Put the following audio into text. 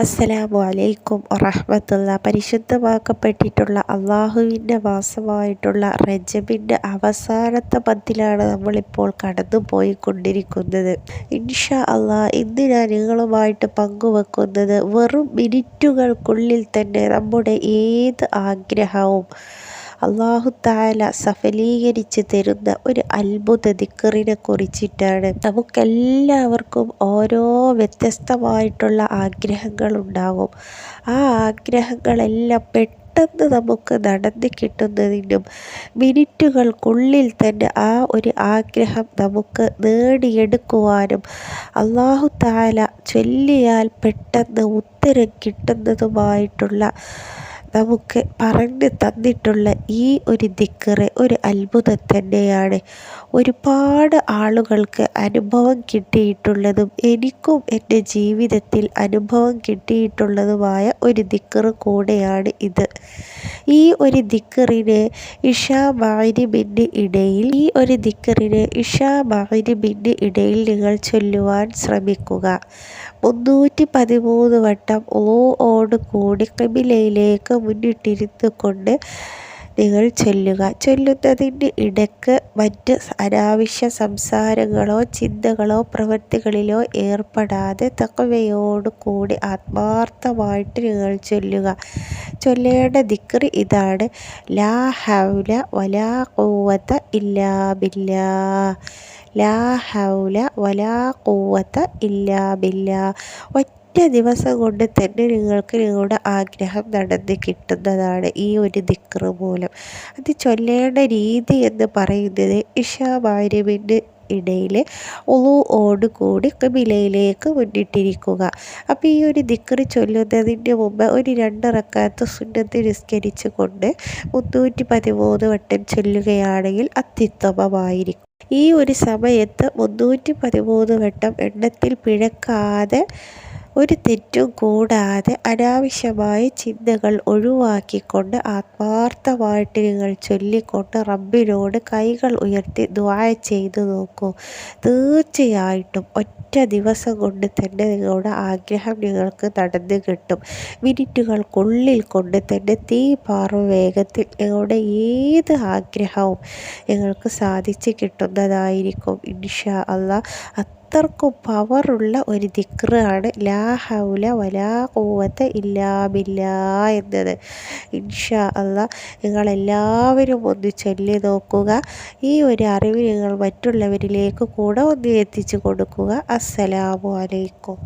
അസ്സലാമു അലൈക്കും വറഹ്മത്തുള്ളാഹി. പരിശുദ്ധമാക്കപ്പെട്ടിട്ടുള്ള അള്ളാഹുവിൻ്റെ മാസമായിട്ടുള്ള റജബിൻ്റെ അവസാനത്തെ പത്തിലാണ് നമ്മളിപ്പോൾ കടന്നു പോയിക്കൊണ്ടിരിക്കുന്നത്. ഇൻഷാ അള്ളാഹ് ഇന്ന് ഞാൻ നിങ്ങളുമായിട്ട് പങ്കുവെക്കുന്നത് വെറും മിനിറ്റുകൾക്കുള്ളിൽ തന്നെ നമ്മുടെ ഏത് ആഗ്രഹവും അല്ലാഹു തആല സഫലീകരിച്ച് തരുന്ന ഒരു അത്ഭുത ദിക്റിനെ കുറിച്ചിട്ടാണ്. നമുക്കെല്ലാവർക്കും ഓരോ വ്യത്യസ്തമായിട്ടുള്ള ആഗ്രഹങ്ങളുണ്ടാകും. ആ ആഗ്രഹങ്ങളെല്ലാം പെട്ടെന്ന് നമുക്ക് നടന്നു കിട്ടുന്നതിനും മിനിറ്റുകൾക്കുള്ളിൽ തന്നെ ആ ഒരു ആഗ്രഹം നമുക്ക് നേടിയെടുക്കുവാനും അല്ലാഹു തആല ചൊല്ലിയാൽ പെട്ടെന്ന് ഉത്തരം കിട്ടുന്നതുമായിട്ടുള്ള നമുക്ക് പറഞ്ഞു തന്നിട്ടുള്ള ഈ ഒരു ദിക്റ് ഒരു അത്ഭുതം തന്നെയാണ്. ഒരുപാട് ആളുകൾക്ക് അനുഭവം കിട്ടിയിട്ടുള്ളതും എനിക്കും എൻ്റെ ജീവിതത്തിൽ അനുഭവം കിട്ടിയിട്ടുള്ളതുമായ ഒരു ദിക്റ് കൂടെയാണ് ഇത്. ഈ ഒരു ദിക്റിന് ഇശാ മഗ്‌രിബിന് ഇടയിൽ നിങ്ങൾ ചൊല്ലുവാൻ ശ്രമിക്കുക. 313 വട്ടം വുളൂഓട് കൂടി ഖിബിലയിലേക്ക് മുന്നിട്ടിരുന്നു കൊണ്ട് നിങ്ങൾ ചൊല്ലുക. ചൊല്ലുന്നതിൻ്റെ ഇടയ്ക്ക് മറ്റ് അനാവശ്യ സംസാരങ്ങളോ ചിന്തകളോ പ്രവൃത്തികളിലോ ഏർപ്പെടാതെ തഖ്വയോട് കൂടി ആത്മാർത്ഥമായിട്ട് നിങ്ങൾ ചൊല്ലുക. ചൊല്ലേണ്ട ദിക്റ് ഇതാണ്: ലാ ഹൗല വലാ ഖുവത ഇല്ലാ ബില്ലാഹ്. ലാ ഹൗല വലാ ഖുവത ഇല്ലാ ബില്ലാഹ്. ഒറ്റ ദിവസം കൊണ്ട് തന്നെ നിങ്ങൾക്ക് നിങ്ങളുടെ ആഗ്രഹം നടന്ന് കിട്ടുന്നതാണ് ഈ ഒരു ദിക്റ് മൂലം. അത് ചൊല്ലേണ്ട രീതി എന്ന് പറയുന്നത് ഇശാ മഗ്‌രിബിൻ്റെ ഇടയിൽ വുളൂഓട് കൂടി ഖിബിലയിലേക്ക് മുന്നിട്ടിരിക്കുക. അപ്പോൾ ഈ ഒരു ദിക്റ് ചൊല്ലുന്നതിന് മുമ്പ് ഒരു 2 റക്അത്ത് സുന്നത്ത് നിസ്കരിച്ച് കൊണ്ട് 313 വട്ടം ചൊല്ലുകയാണെങ്കിൽ അത്യുത്തമമായിരിക്കും. ഈ ഒരു സമയത്ത് 313 വട്ടം എണ്ണത്തിൽ പിഴക്കാതെ ഒരു തെറ്റും കൂടാതെ അനാവശ്യമായ ചിന്തകൾ ഒഴിവാക്കിക്കൊണ്ട് ആത്മാർത്ഥമായിട്ട് നിങ്ങൾ ചൊല്ലിക്കൊണ്ട് റബ്ബിനോട് കൈകൾ ഉയർത്തി ദുആ ചെയ്തു നോക്കൂ. തീർച്ചയായിട്ടും ഒറ്റ ദിവസം കൊണ്ട് തന്നെ നിങ്ങളുടെ ആഗ്രഹം നിങ്ങൾക്ക് നടന്നു കിട്ടും. മിനിറ്റുകൾക്കുള്ളിൽ കൊണ്ട് തന്നെ തീപാറും വേഗത്തിൽ നിങ്ങളുടെ ഏത് ആഗ്രഹവും നിങ്ങൾക്ക് സാധിച്ചു കിട്ടുന്നതായിരിക്കും ഇൻഷാ അല്ലാഹ്. അത്രക്കും പവറുള്ള ഒരു ദിക്റാണ് ലാ ഹൗല വലാ ഖുവത ഇല്ലാ ബില്ലാഹ് എന്നത്. ഇൻഷാ അല്ലാഹ് നിങ്ങളെല്ലാവരും ഒന്ന് ചൊല്ലി നോക്കുക. ഈ ഒരു അറിവ് നിങ്ങൾ മറ്റുള്ളവരിലേക്ക് കൂടെ ഒന്ന് എത്തിച്ചു കൊടുക്കുക. അസ്സലാമു അലൈക്കും.